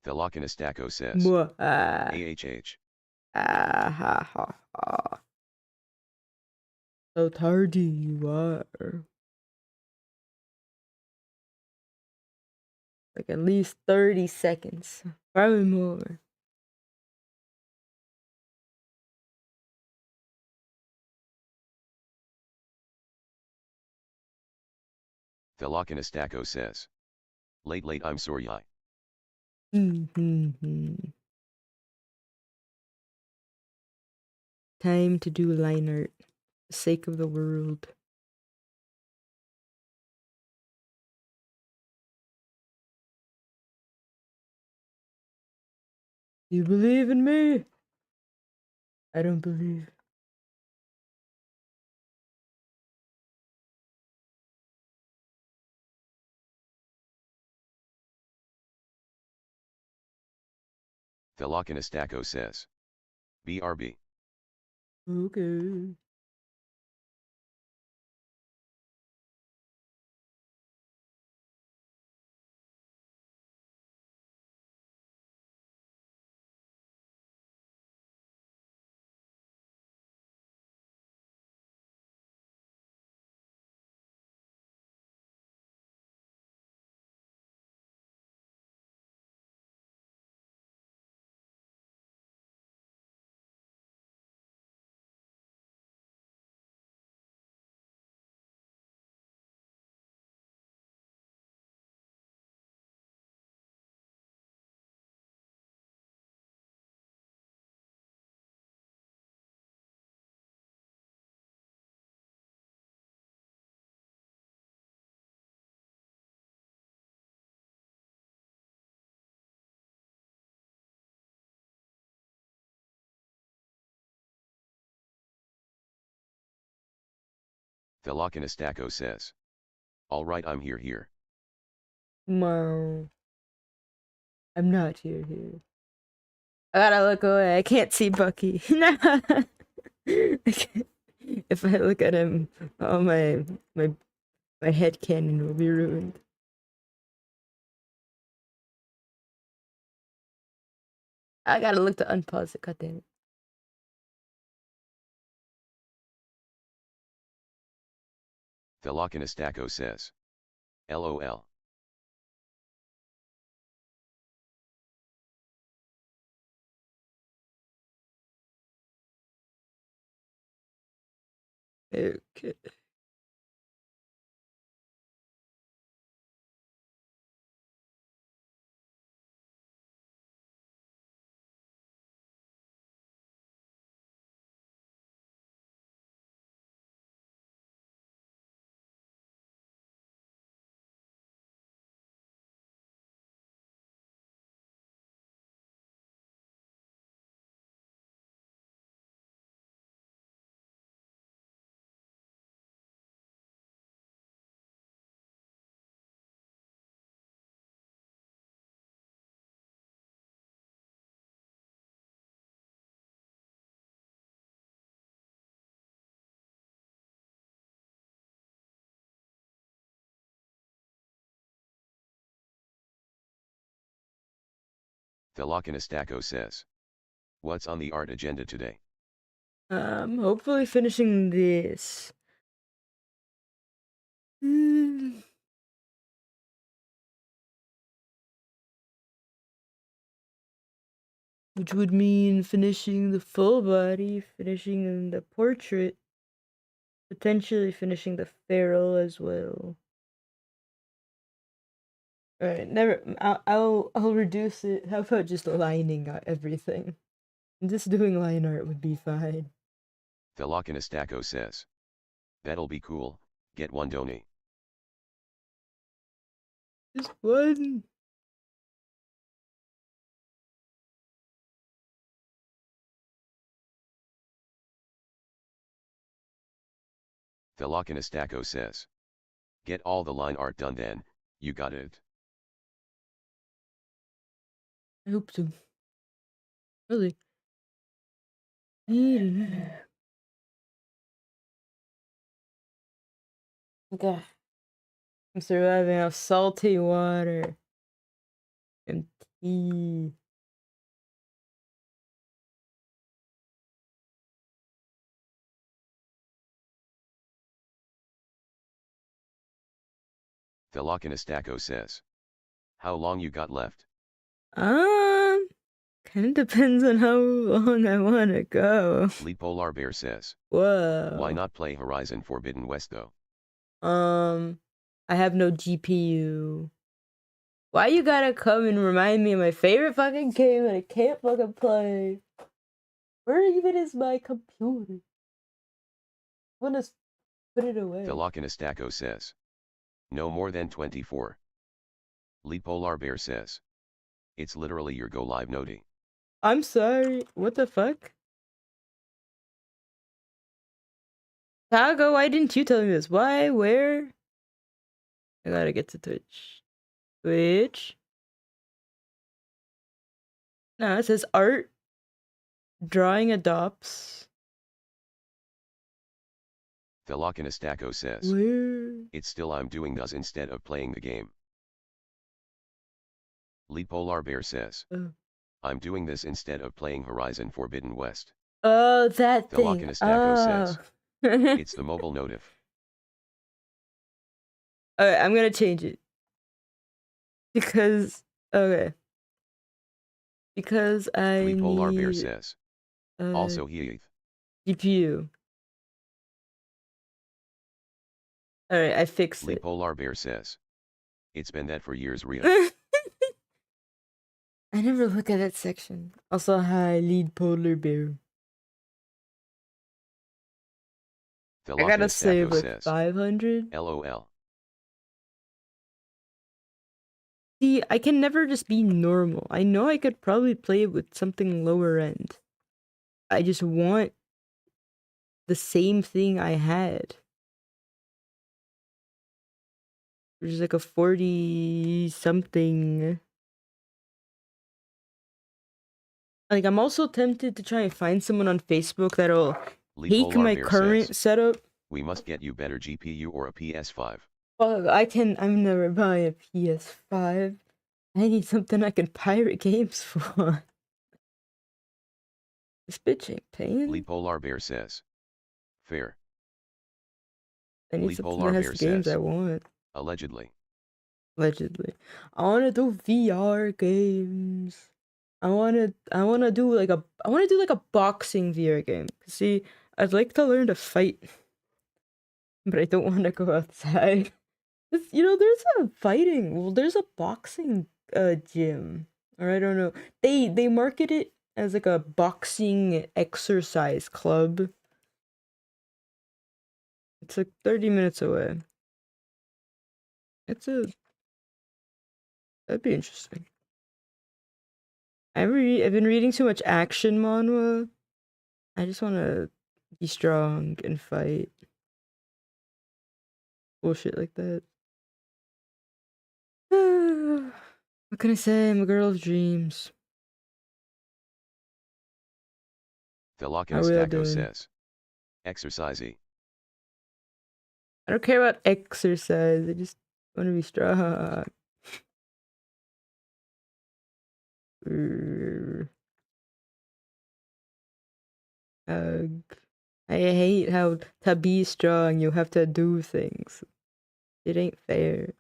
Thelokanastaco says. Mwah. AHH. Ha ha ha. So tardy you are. Like at least 30 seconds. Probably more. Thelokanastaco says. Late I'm sorry. Time to do line art. For the sake of the world. You believe in me? I don't believe. Thelokanastaco says. BRB. Okay. Thelokanastaco says. Alright, I'm here. No. I'm not here. I gotta look away. I can't see Bucky. No. If I look at him, oh my head cannon will be ruined. I gotta look to unpause it. God damn it. Thelokanastaco says. LOL. Okay. Thelokanastaco says. What's on the art agenda today? Hopefully finishing this. which would mean finishing the full body, finishing the portrait, potentially finishing the feral as well. All right, never. I'll reduce it. How about just lining out everything? Just doing line art would be fine. Velocinastaco says. That'll be cool, get one donate. Just one. Velocinastaco says. Get all the line art done then, you got it. I hope so. Really. Okay. I'm surviving off salty water and tea. Velocinastaco says. How long you got left? Kind of depends on how long I want to go. Lee Polar Bear says. Whoa. Why not play Horizon Forbidden West though? I have no GPU. Why you gotta come and remind me of my favorite fucking game that I can't fucking play? Where even is my computer? I wanna put it away. Velocinastaco says. No more than 24. Lee Polar Bear says. It's literally your go live noti. I'm sorry. What the fuck? Tago, why didn't you tell me this? Why? Where? I gotta get to Twitch. Twitch? No, it says art. Drawing adopts. Velocinastaco says. Where? It's still I'm doing does instead of playing the game. Lee Polar Bear says. I'm doing this instead of playing Horizon Forbidden West. Oh, that thing. Velocinastaco says. It's the mobile notif. Alright, I'm gonna change it. Because, okay. Because I Lee Polar Bear need says. Also Heath. GPU. Alright, I fixed Lee it. Polar Bear says. It's been that for years, Ria. I never look at that section. Also, hi, lead polar bear. I gotta save like says. 500. LOL. See, I can never just be normal. I know I could probably play it with something lower end. I just want the same thing I had. Which is like a 40 something. Like, I'm also tempted to try and find someone on Facebook that'll take my current setup. We must get you better GPU or a PS5. Fuck, I'm never buying a PS5. I need something I can pirate games for. This bitch ain't paying. Lee Polar Bear says. Fair. I need something that has the games I want. Allegedly. Allegedly. I wanna do VR games. I wanna do like a boxing VR game. See, I'd like to learn to fight. But I don't wanna go outside. You know, there's a boxing gym. Or I don't know. They market it as like a boxing exercise club. It's like 30 minutes away. That'd be interesting. I've been reading too much action manhwa. I just wanna be strong and fight. Bullshit like that. What can I say? I'm a girl of dreams. Velocinastaco says. Exercisey. I don't care about exercise. I just want to be strong. Ugh. I hate how to be strong you have to do things. It ain't fair.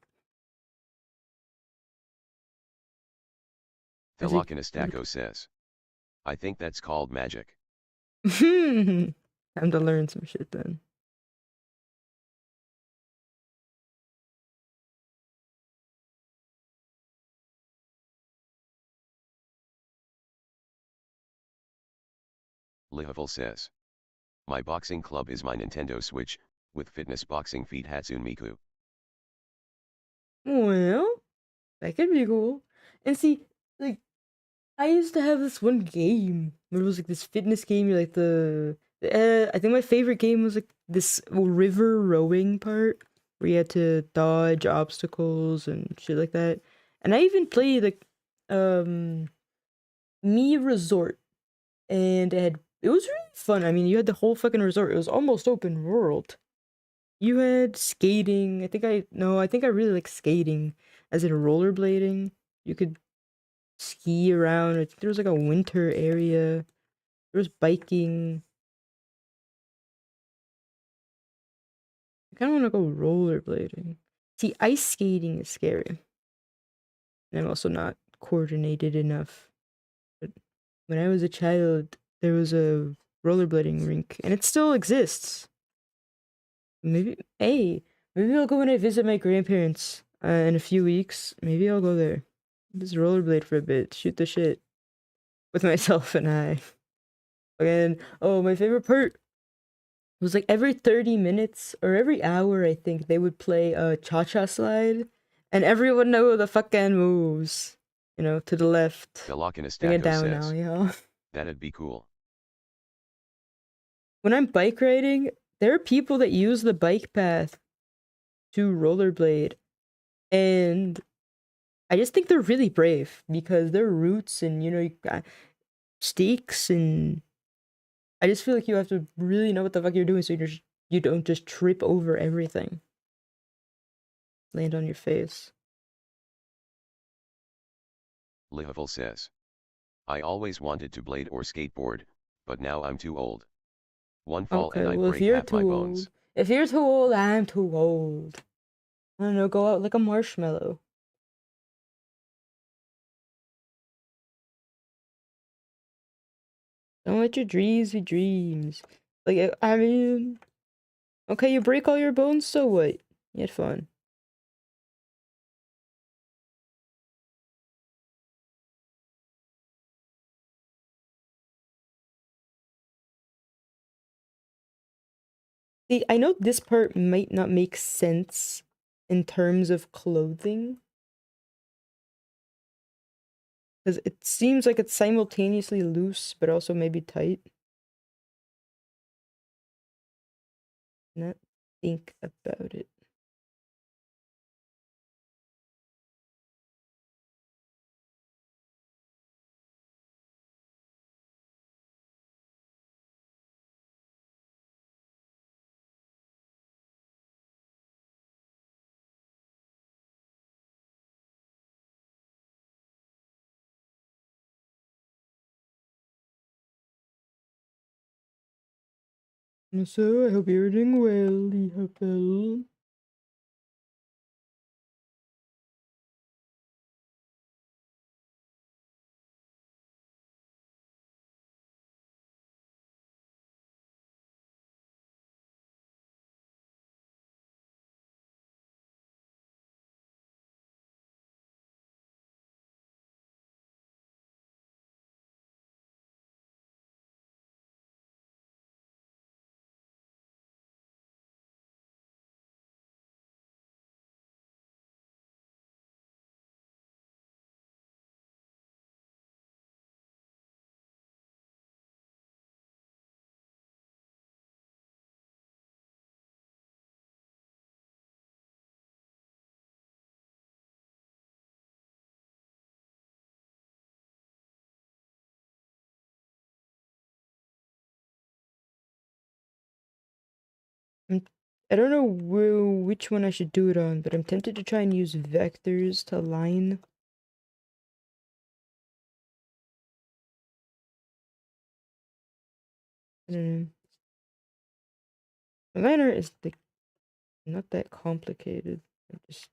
Velocinastaco says. I think that's called magic. Time to learn some shit then. Lihavel says. My boxing club is my Nintendo Switch, with fitness boxing feet Hatsune Miku. Well, that could be cool. And see, like, I used to have this one game where it was like this fitness game. You're like I think my favorite game was like this river rowing part where you had to dodge obstacles and shit like that. And I even played like um Me Resort, and it was really fun. I mean, you had the whole fucking resort. It was almost open world. You had skating. I think I really like skating, as in rollerblading. You could ski around. There was like a winter area. There was biking. I kind of want to go rollerblading. See, ice skating is scary, and I'm also not coordinated enough. But when I was a child, there was a rollerblading rink, and it still exists. Hey, maybe I'll go when I visit my grandparents in a few weeks. Maybe I'll go there. Just rollerblade for a bit, shoot the shit with myself and I. And oh, my favorite part was like every 30 minutes or every hour, I think they would play a cha-cha slide, and everyone know the fucking moves. To the left. Bring it Galakinastaco down now, says. yo. That'd be cool. When I'm bike riding, there are people that use the bike path to rollerblade, and I just think they're really brave because their roots and you got stakes, and I just feel like you have to really know what the fuck you're doing so you don't just trip over everything, land on your face. Lihavel says. I always wanted to blade or skateboard, but now I'm too old. One fall and Okay, I well if break you're half my too bones. old, I'm too old. I don't know, go out like a marshmallow. Don't let your dreams be dreams. Like I mean, okay, you break all your bones, so what? You had fun. See, I know this part might not make sense in terms of clothing, because it seems like it's simultaneously loose but also maybe tight. Not think about it. So I hope you're doing well, Lihabel. I'm, I don't know which one I should do it on, but I'm tempted to try and use vectors to line. I don't know. The liner is not that complicated. I just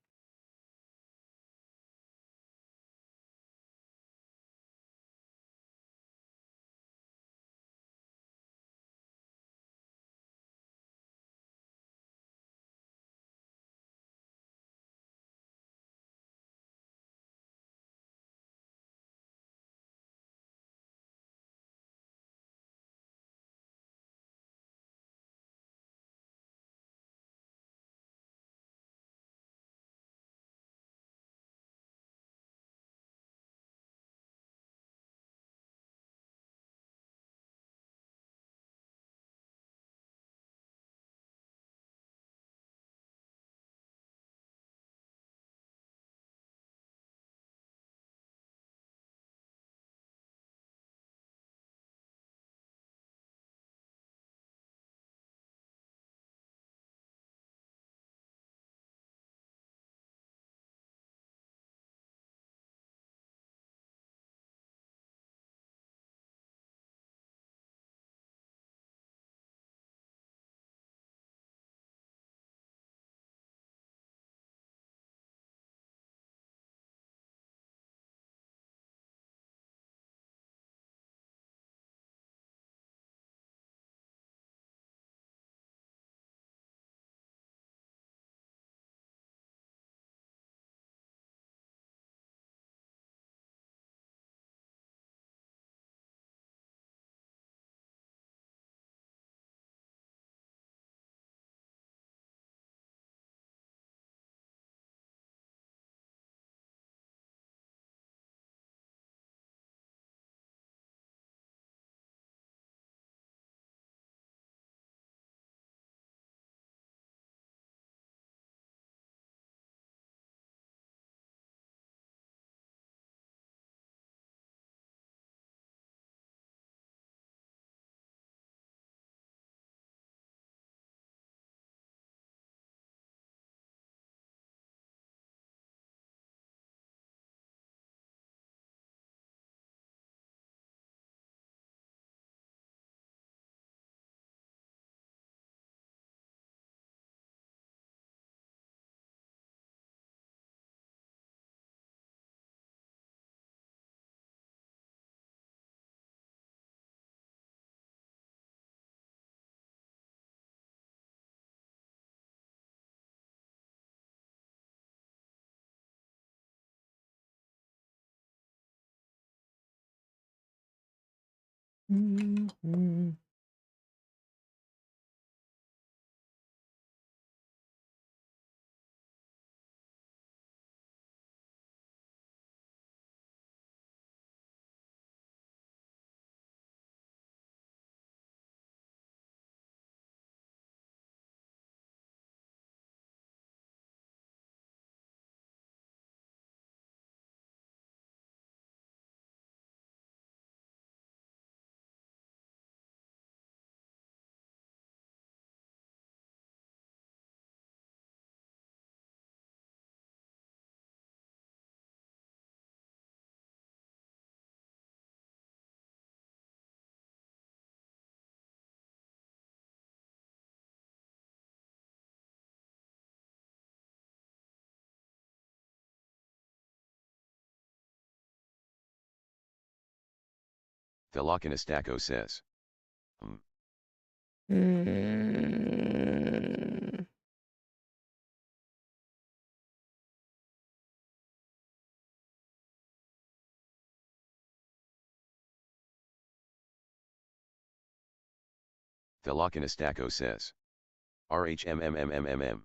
Mm-hmm. Thelokinostako says. Mm. Thelokinostako says. RHMMMMMM.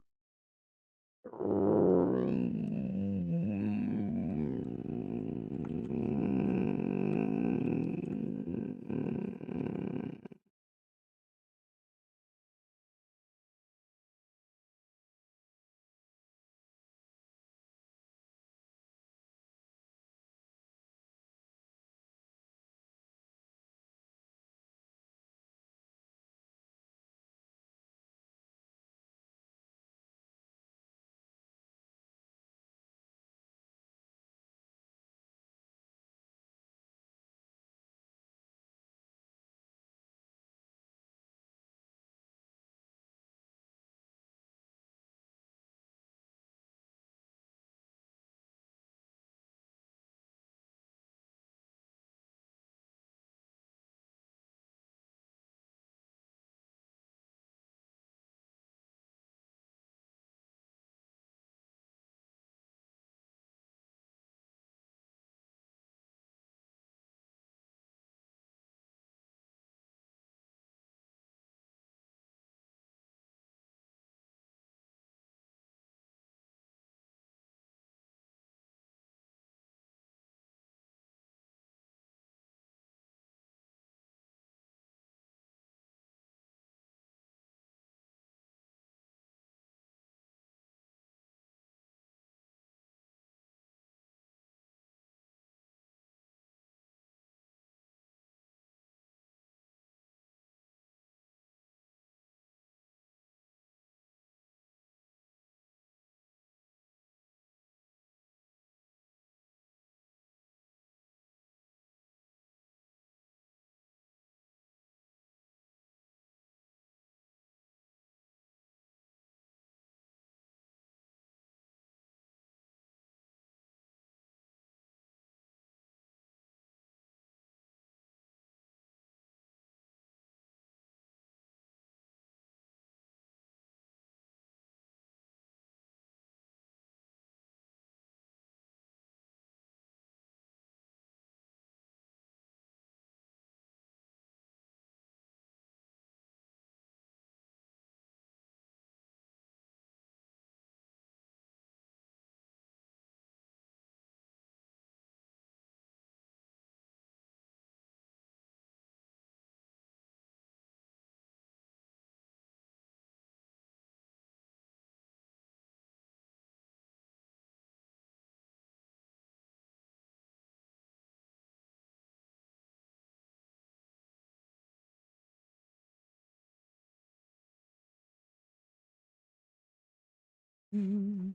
Mm.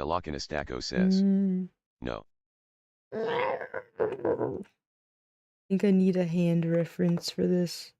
Galakanastaco says. Mm. No. I think I need a hand reference for this.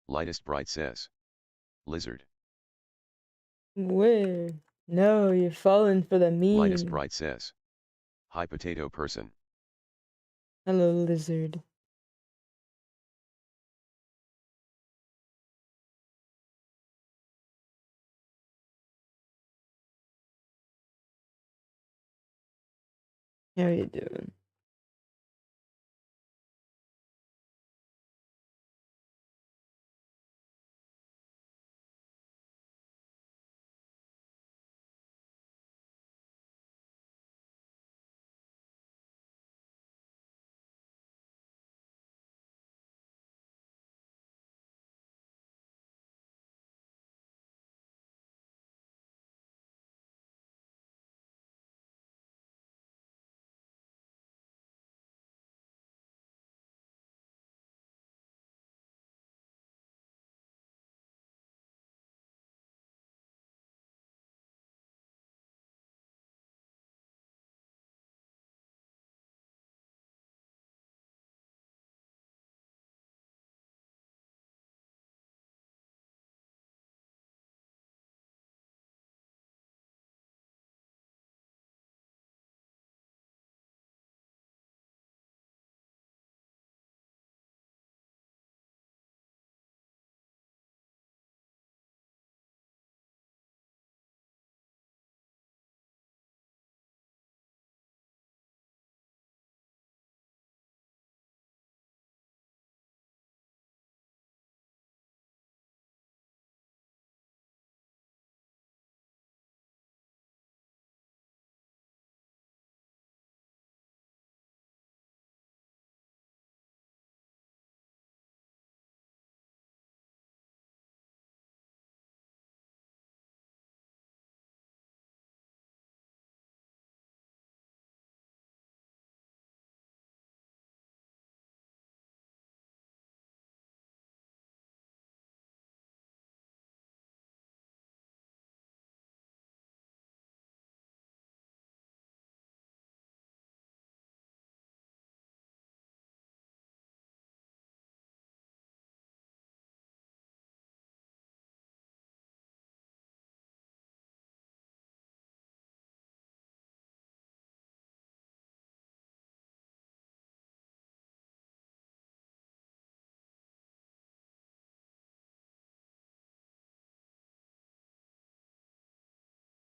Lightest bright says. Lizard. Where? No, you're falling for the Lightest meme. bright says. Hi potato person. Hello, lizard. How you doing?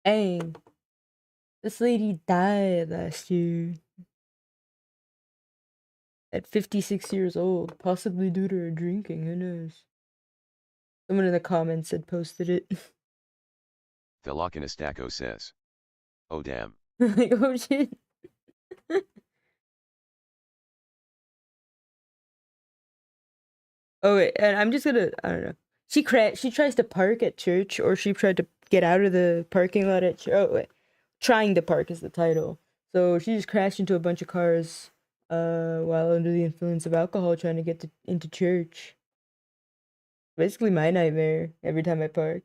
Hey, this lady died last year at 56 years old, possibly due to her drinking. Who knows? Someone in the comments had posted it. Philokinestaco says. Oh damn. Like, oh shit. Oh wait, and I'm just gonna, I don't know. She tries to park at church, or she tried to get out of the parking lot at church. Oh wait, trying to park is the title. So she just crashed into a bunch of cars, while under the influence of alcohol, trying to get into church. Basically my nightmare every time I park.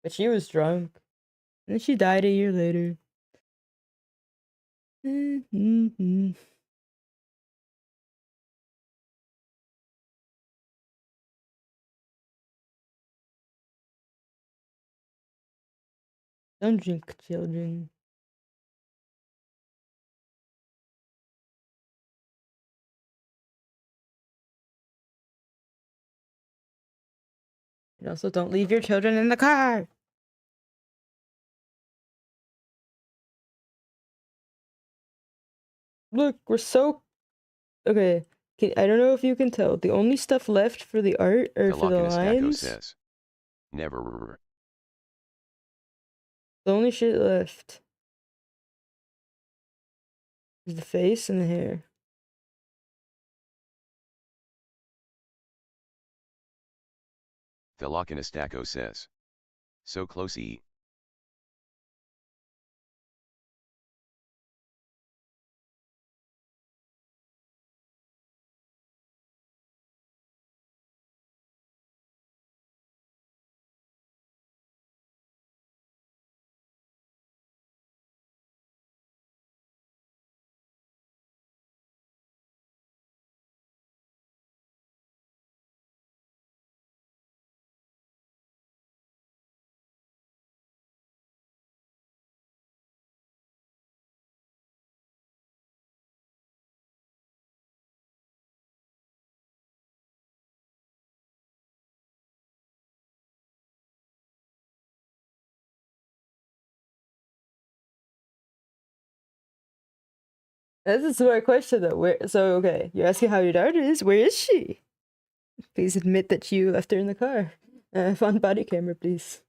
But she was drunk, and then she died a year later. Don't drink, children. And also, don't leave your children in the car. Look, we're so okay. I don't know if you can tell. The only stuff left for the art or for the Philokinestaco lines, says. Never. the only shit left is the face and the hair. Philokinestaco says. So closey. That's a smart question though. Where? So okay, you're asking how your daughter is. Where is she? Please admit that you left her in the car. On body camera, please.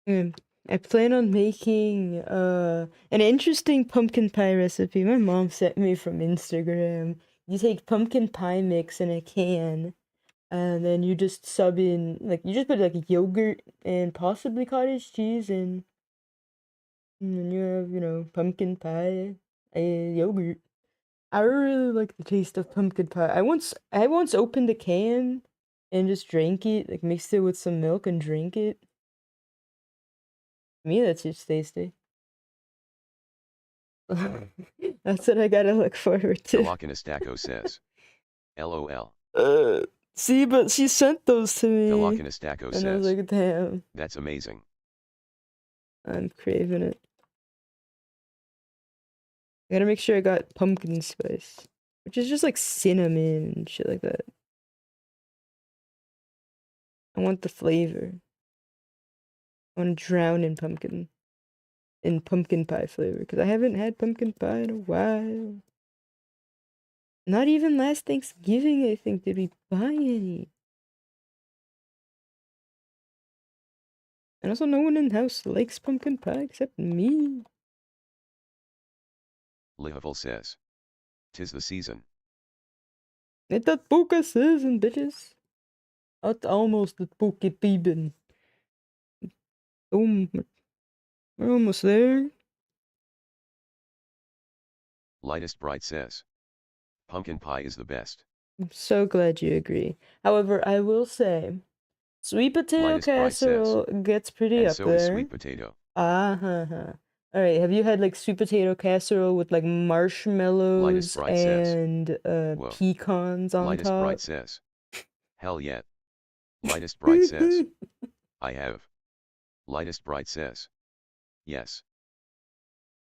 Mm, I plan on making an interesting pumpkin pie recipe. My mom sent me from Instagram. You take pumpkin pie mix in a can, and then you just sub in like you just put like yogurt and possibly cottage cheese in, and then you have, pumpkin pie yogurt. I really like the taste of pumpkin pie. I once opened a can and just drank it, like mixed it with some milk and drank it. To me, that's just tasty. That's what I gotta look forward to. Velocinistaco says. LOL. Uh, See, but she sent those to me, Velocinistaco and I was says. like, damn, That's amazing. I'm craving it. I gotta make sure I got pumpkin spice, which is just like cinnamon and shit like that. I want the flavor. I want to drown in pumpkin pie flavor, because I haven't had pumpkin pie in a while. Not even last Thanksgiving, I think, did we buy any. And also, no one in the house likes pumpkin pie except me. Lihavel says. 'Tis the season. It's that puka season, bitches. almost the Poketiben. Oh, we're almost there. Lightest Bright says. Pumpkin pie is the best. I'm so glad you agree. However, I will say, sweet potato Lightest Bright says. casserole gets pretty And up so is there. sweet potato. Uh-huh. All right, have you had like sweet potato casserole with like Lightest marshmallows Bright says. and Whoa. pecans on Lightest Bright top? says. Hell yeah. Lightest Bright says. I have. Lightest Bright says. Yes.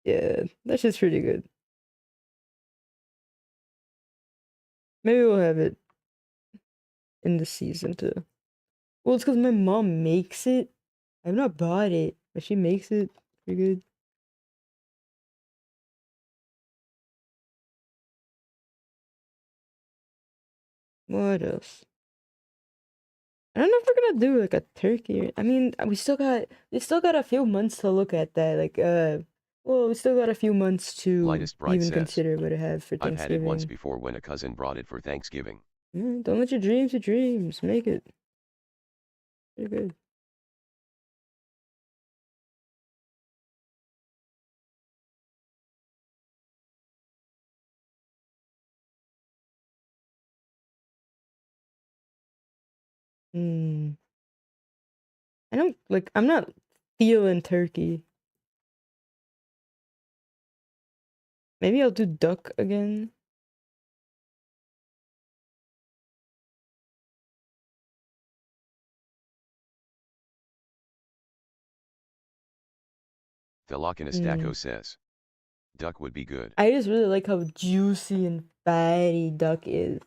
Yeah, that's just pretty good. Maybe we'll have it in the season too. Well, it's because my mom makes it. I've not bought it, but she makes it pretty good. What else? I don't know if we're gonna do like a turkey. I mean, we still got a few months to look at that. Well, we still got a few months to Lightest Bright even says. consider what to have for I've had it once Thanksgiving. before when a cousin brought it for Thanksgiving. Don't let your dreams. Make it. You're good. Hmm. I don't like. I'm not feeling turkey. Maybe I'll do duck again. Hmm. Thelocanastaco says. Duck would be good. I just really like how juicy and fatty duck is.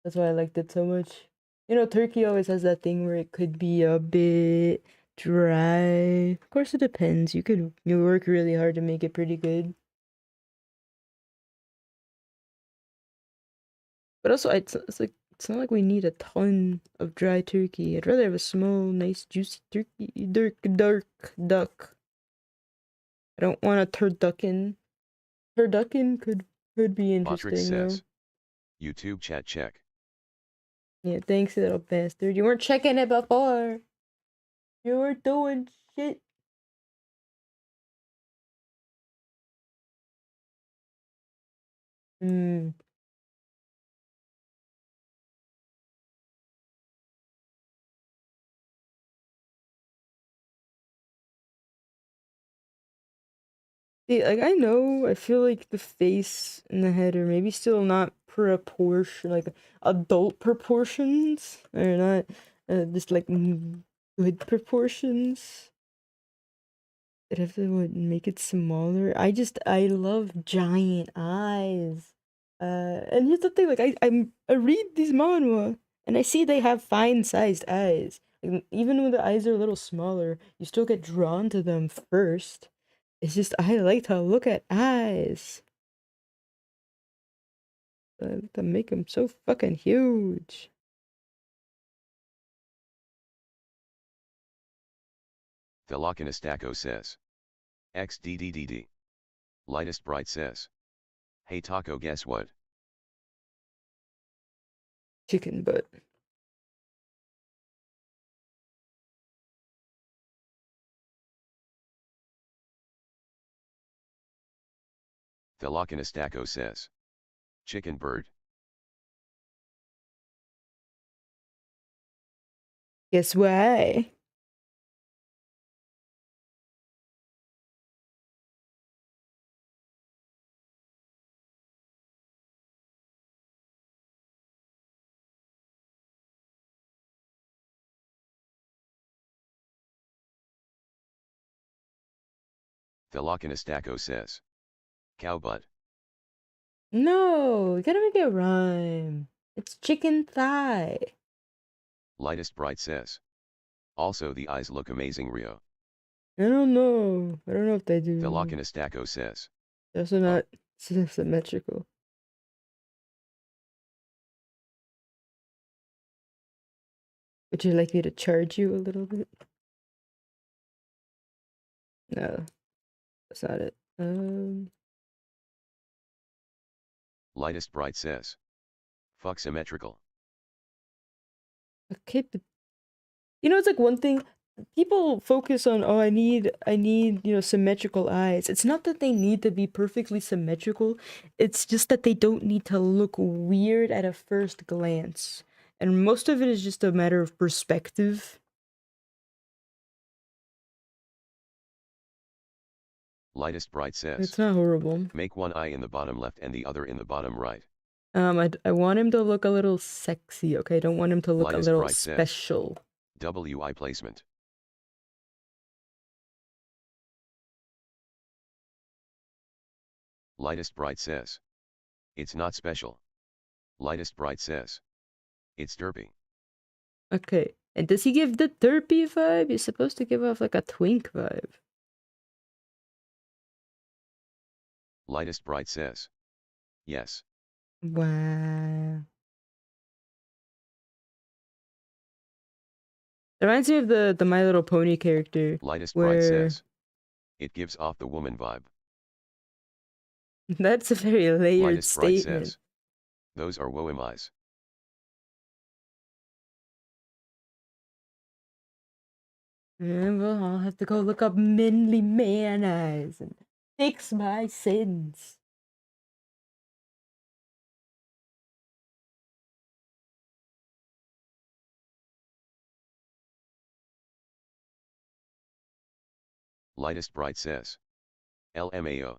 That's why I liked it so much. You know, turkey always has that thing where it could be a bit dry. Of course, it depends. You work really hard to make it pretty good. But also, it's like it's not like we need a ton of dry turkey. I'd rather have a small, nice, juicy turkey, dark duck. I don't want a turducken. Turducken could be Botrix interesting though. says. YouTube chat check. Yeah, thanks, little bastard. You weren't checking it before. You were doing shit. Hmm. See, like I know, I feel like the face and the head are maybe still not proportion, like adult proportions, or not, just like good proportions. I'd have to make it smaller. I love giant eyes. And here's the thing, like I read these manhwa and I see they have fine-sized eyes. Like, even when the eyes are a little smaller, you still get drawn to them first. It's just I like to look at eyes. To make them so fucking huge. Thelocanastaco says. XDDDD. Lightest Bright says. Hey Taco, guess what? Chicken butt. Thelocanastaco says. Chicken bird. Guess why? Thelocanastaco says. Cow butt. No, you gotta make it rhyme. It's chicken thigh. Lightest Bright says. Also the eyes look amazing, Rio. I don't know. I don't know if they do. Thelocanastaco says. They're also Oh. not symmetrical. Would you like me to charge you a little bit? No, that's not it. Lightest Bright says. Fuck symmetrical. Okay, but it's like one thing people focus on, oh, I need, symmetrical eyes. It's not that they need to be perfectly symmetrical. It's just that they don't need to look weird at a first glance. And most of it is just a matter of perspective. Lightest Bright says. It's not horrible. Make one eye in the bottom left and the other in the bottom right. I want him to look a little sexy, okay? I don't want him to look a Lightest little Bright says. special. WI placement. Lightest Bright says. It's not special. Lightest Bright says. It's derpy. Okay. And does he give the derpy vibe? He's supposed to give off like a twink vibe. Lightest Bright says. Yes. Wow. It reminds me of the My Little Pony character Lightest Bright where says. It gives off the woman vibe. that's a very layered Lightest Bright statement. says. Those are woem eyes. Well, I'll have to go look up manly man eyes and fix my sins. Lightest Bright says. LMAO.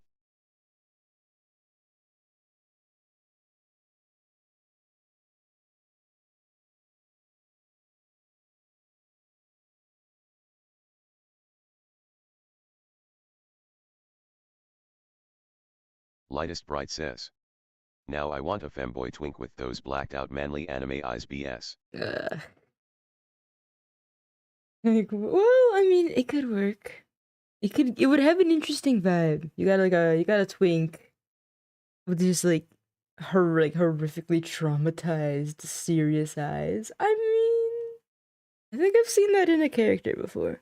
Lightest Bright says. Now I want a femboy twink with those blacked out manly anime eyes BS. Like, well, I mean, it could work. It would have an interesting vibe. You got a twink with just like her like horrifically traumatized, serious eyes. I mean, I think I've seen that in a character before.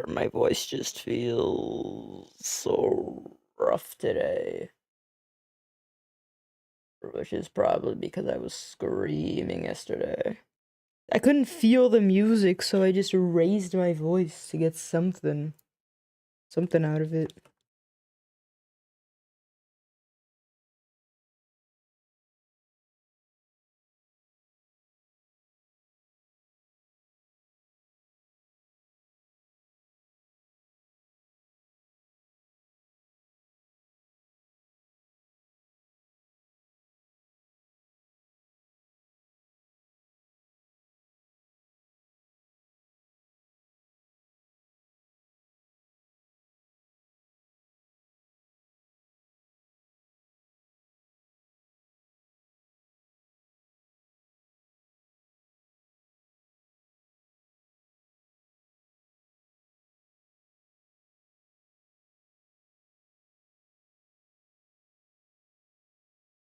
My voice just feels so rough today. Which is probably because I was screaming yesterday. I couldn't feel the music, so I just raised my voice to get something out of it.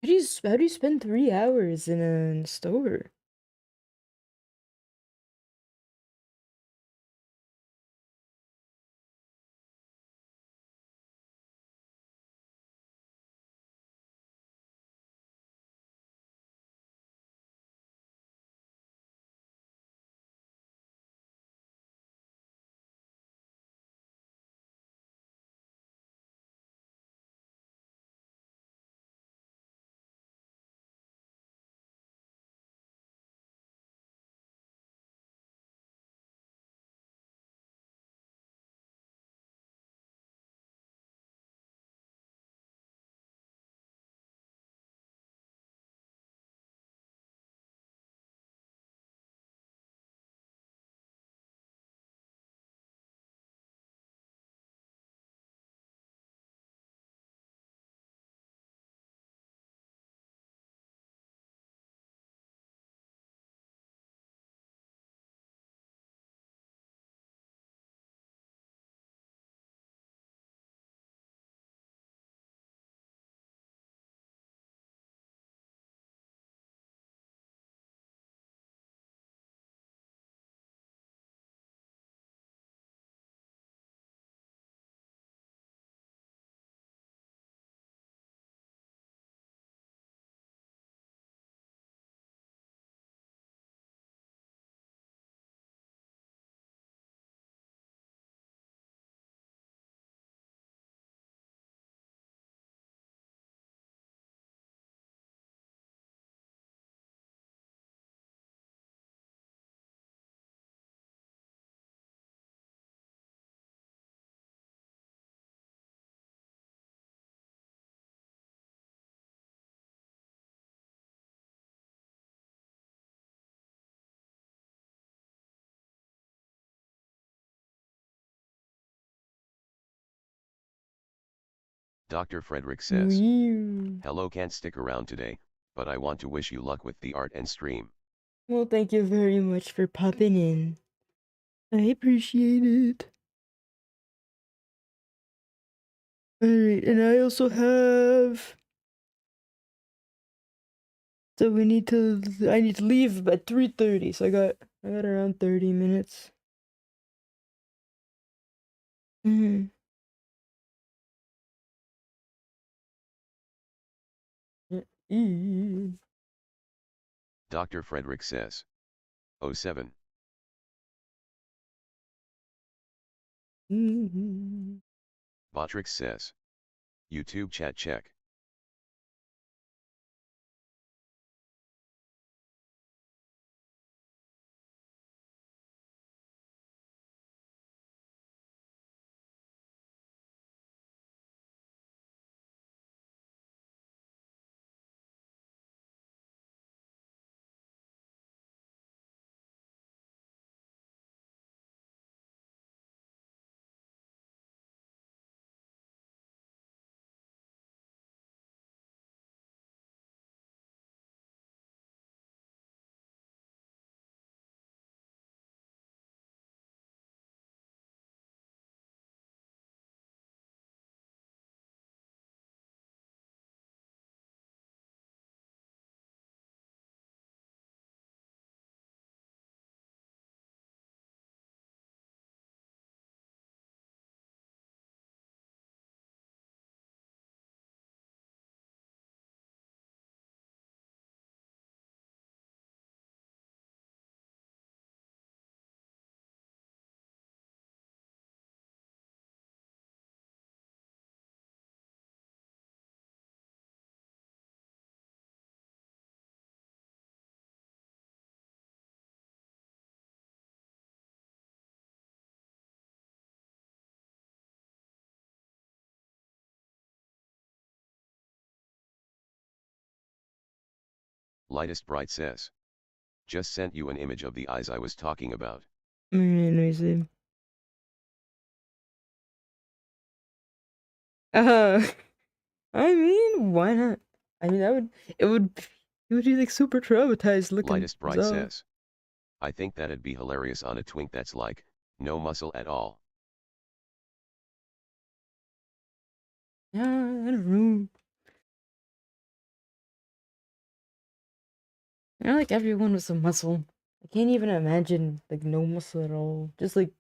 How do you spend 3 hours in a store? Dr. Frederick says, Weird. hello, can't stick around today, but I want to wish you luck with the art and stream. Well, thank you very much for popping in. I appreciate it. Alright, and I also have. So I need to leave at 3:30, so I got around 30 minutes. Mm-hmm. Dr. Frederick says, 07. Mm-hmm. Botrix says, YouTube chat check. Lightest Bright says, just sent you an image of the eyes I was talking about. Alright, let me see. I mean, why not? I mean, it would be like super traumatized looking Lightest Bright so. says, I think that'd be hilarious on a twink that's like, no muscle at all. Yeah, I don't know. I like everyone with some muscle. I can't even imagine like no muscle at all. Just like,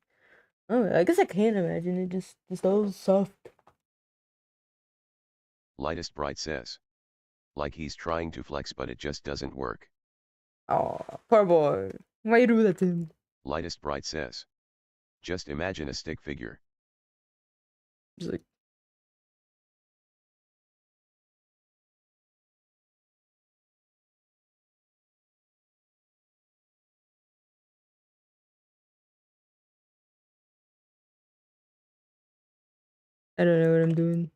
oh, I guess I can imagine it. Just all soft. Lightest Bright says, like he's trying to flex but it just doesn't work. Oh, poor boy. Why you do that to him? Lightest Bright says, just imagine a stick figure. Just like, I don't know what I'm doing.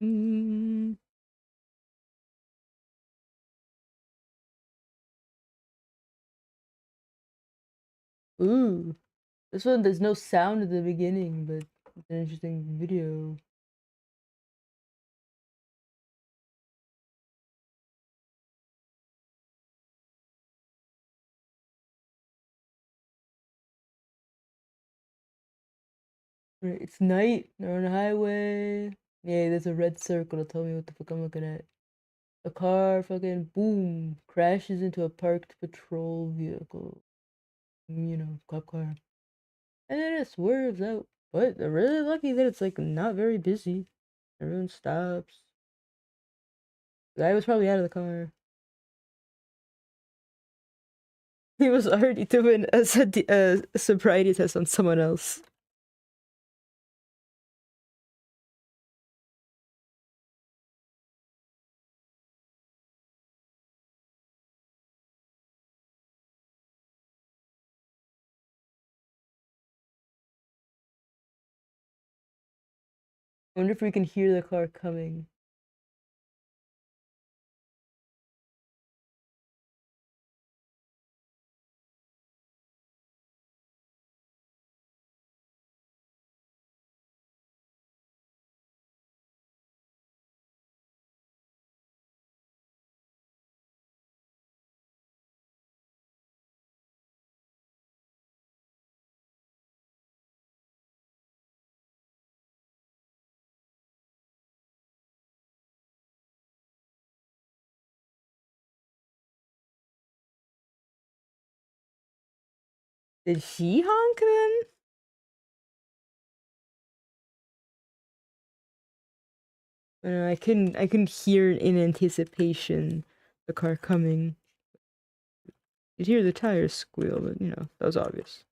Mm. Ooh, this one there's no sound at the beginning, but it's an interesting video. Right, it's night. They're on a highway. Yeah, there's a red circle to tell me what the fuck I'm looking at. A car fucking boom crashes into a parked patrol vehicle. You know, cop car. And then it swerves out. But they're really lucky that it's like not very busy. Everyone stops. The guy was probably out of the car. He was already doing a sobriety test on someone else. I wonder if we can hear the car coming. Did she honk then? I couldn't hear in anticipation the car coming. You'd hear the tires squeal, but that was obvious.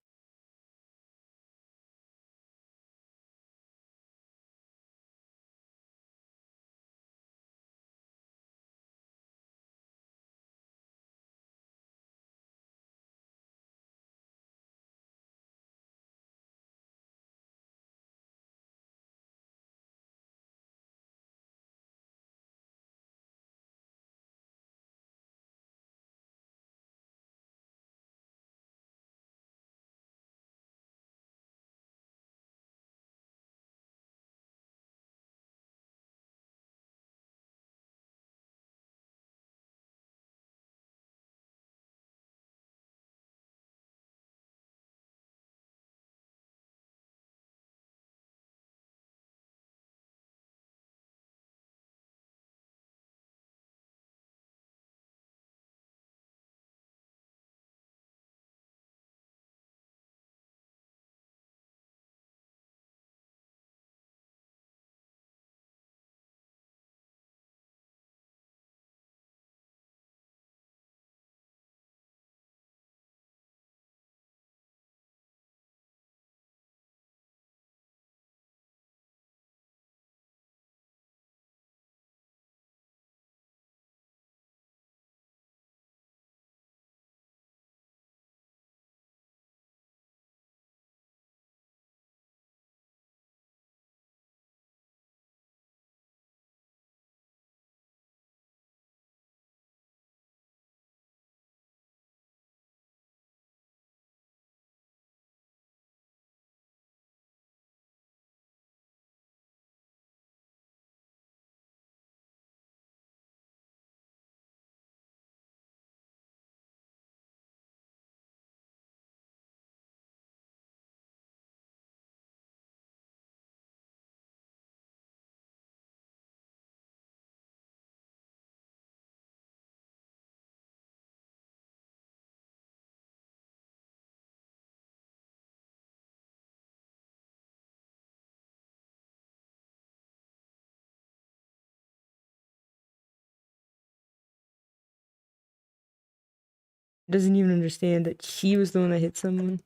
Doesn't even understand that she was the one that hit someone.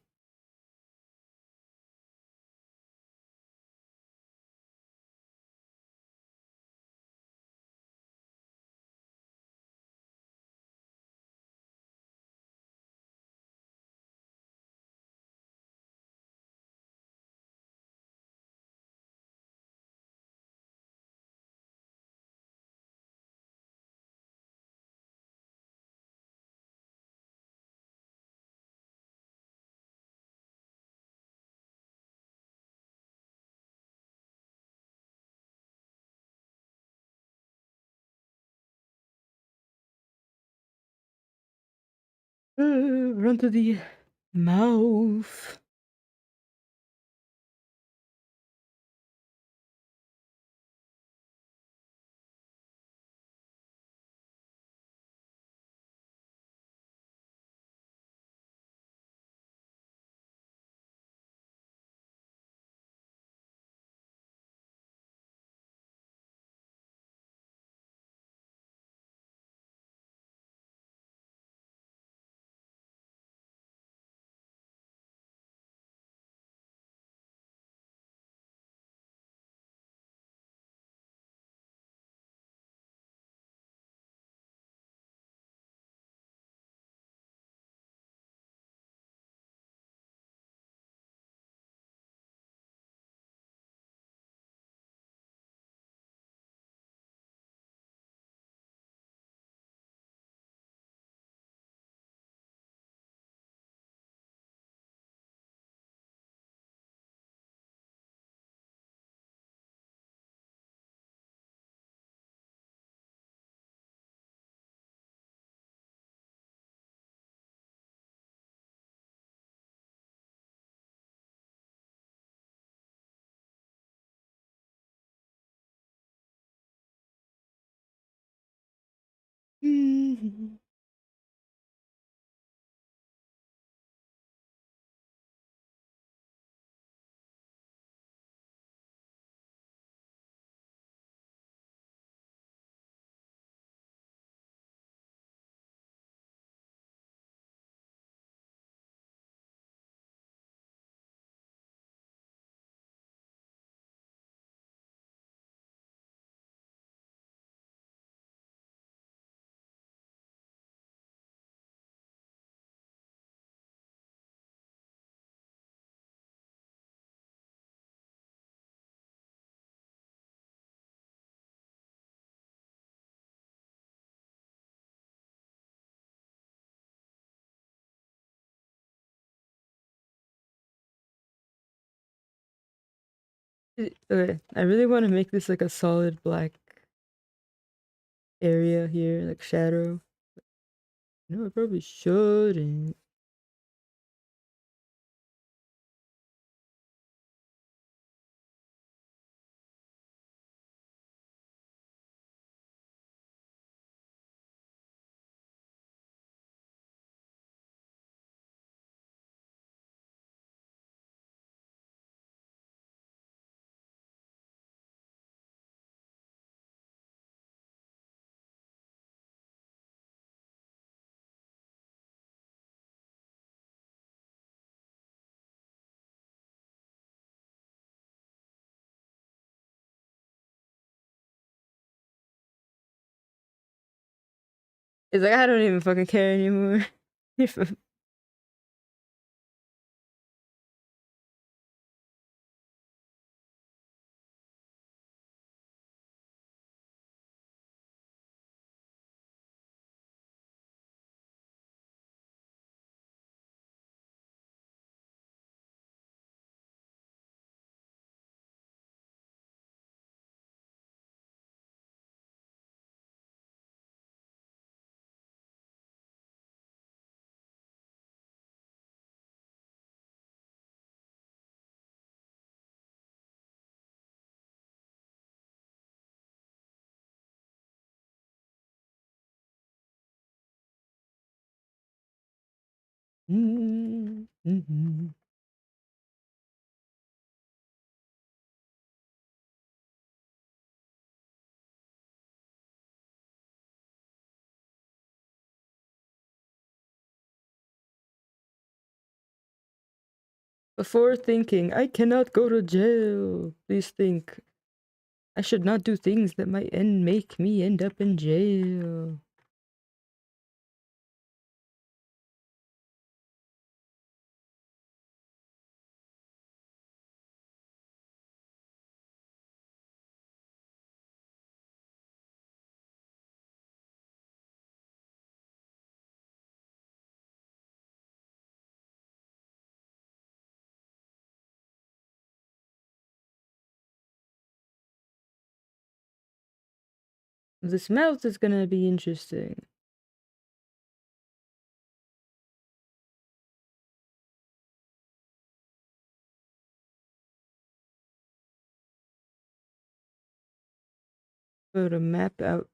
Run to the mouth. Okay, I really want to make this like a solid black area here, like shadow. No, I probably shouldn't. It's like I don't even fucking care anymore. If mm-hmm. Before thinking, I cannot go to jail. Please think, I should not do things that might make me end up in jail. This mouth is gonna be interesting. Go to map out.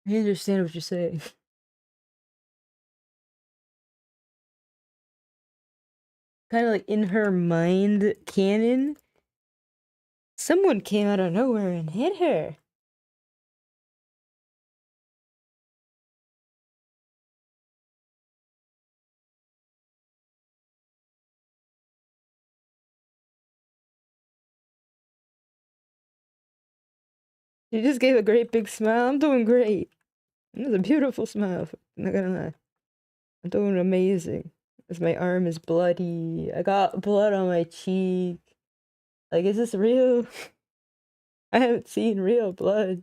I understand what you're saying. Kind of like in her mind canon, someone came out of nowhere and hit her. She just gave a great big smile. I'm doing great. It was a beautiful smile. I'm not gonna lie. I'm doing amazing. As my arm is bloody. I got blood on my cheek. Like, is this real? I haven't seen real blood.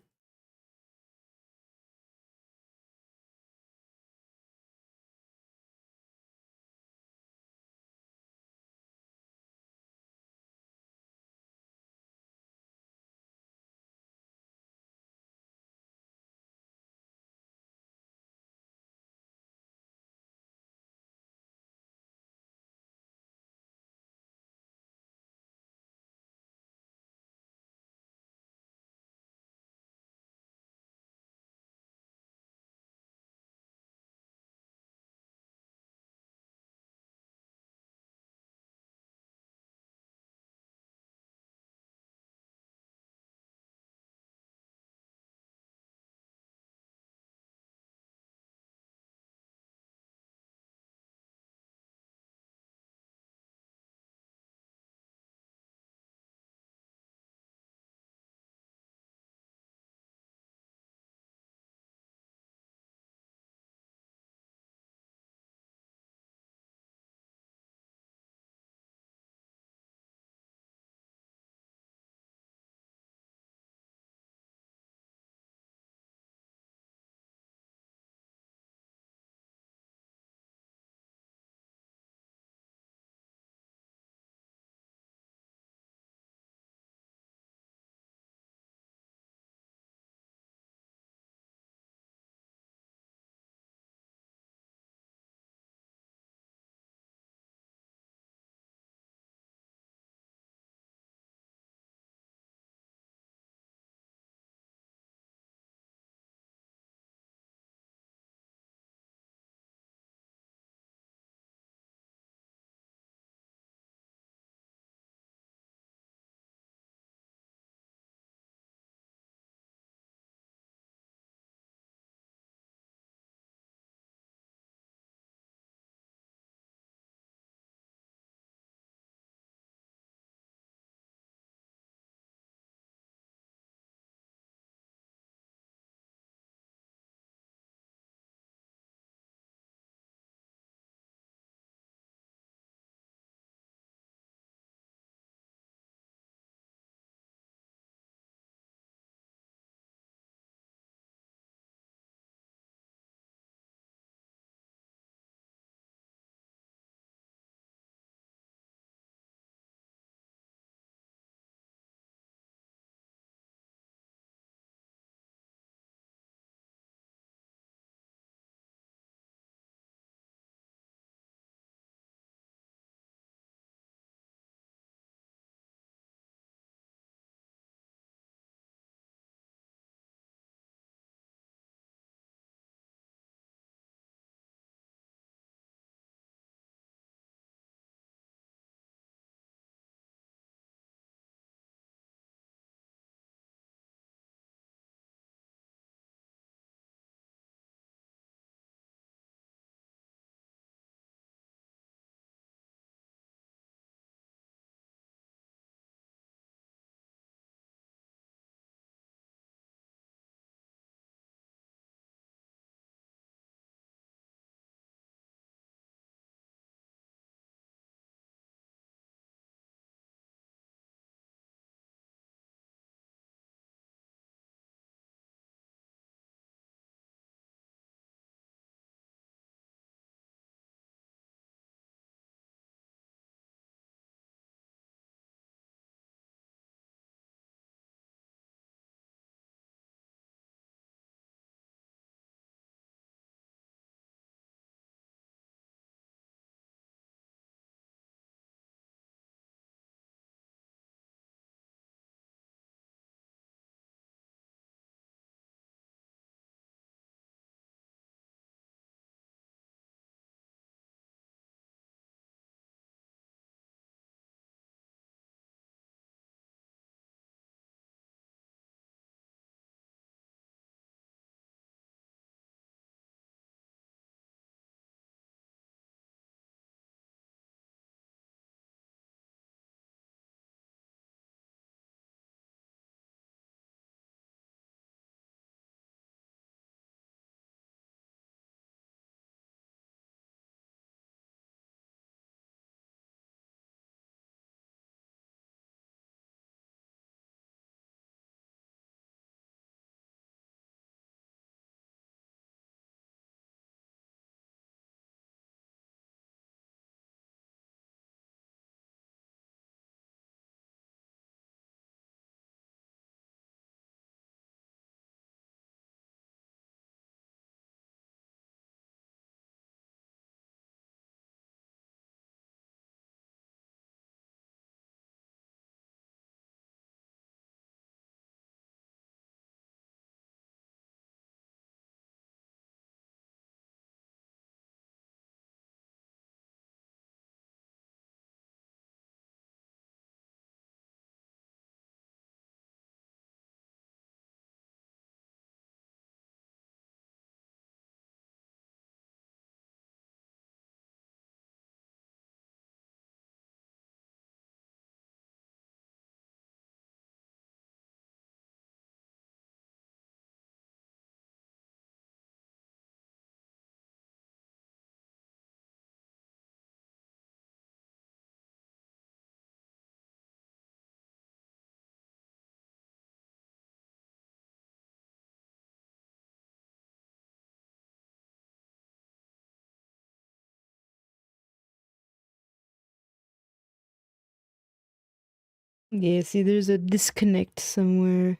Yeah, see, there's a disconnect somewhere.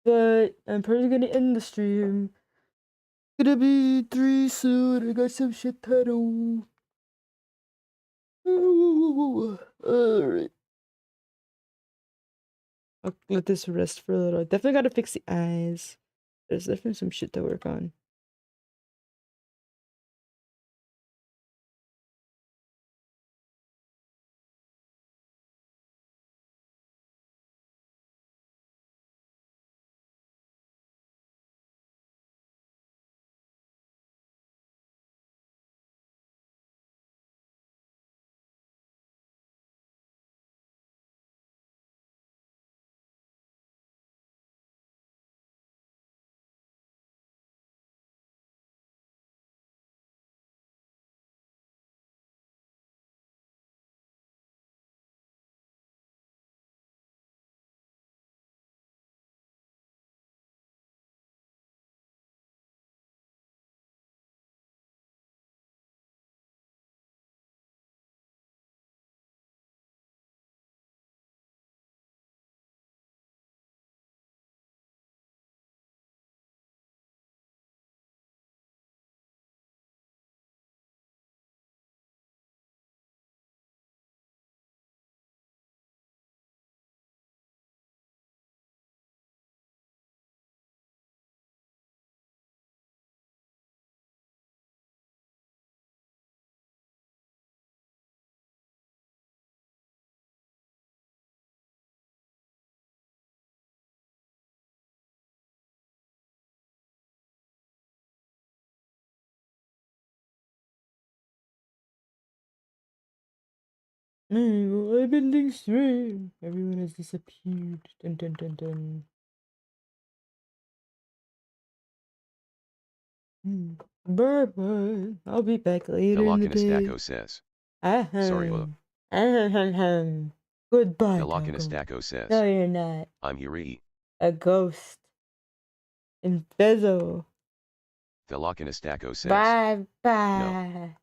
But I'm probably gonna end the stream. Gonna be 3 soon. I got some shit to do. Alright. I'll let this rest for a little. Definitely gotta fix the eyes. There's definitely some shit to work on. Well, I've been ending stream. Everyone has disappeared. Dun dun dun dun. Bye bye. I'll be back later in the day. Velocinastaco says. Sorry, Ahem. Ahem. Goodbye, Taco. Velocinastaco says. No, you're not. I'm Yuri. A ghost. In Bezo. Velocinastaco says. Bye No. bye.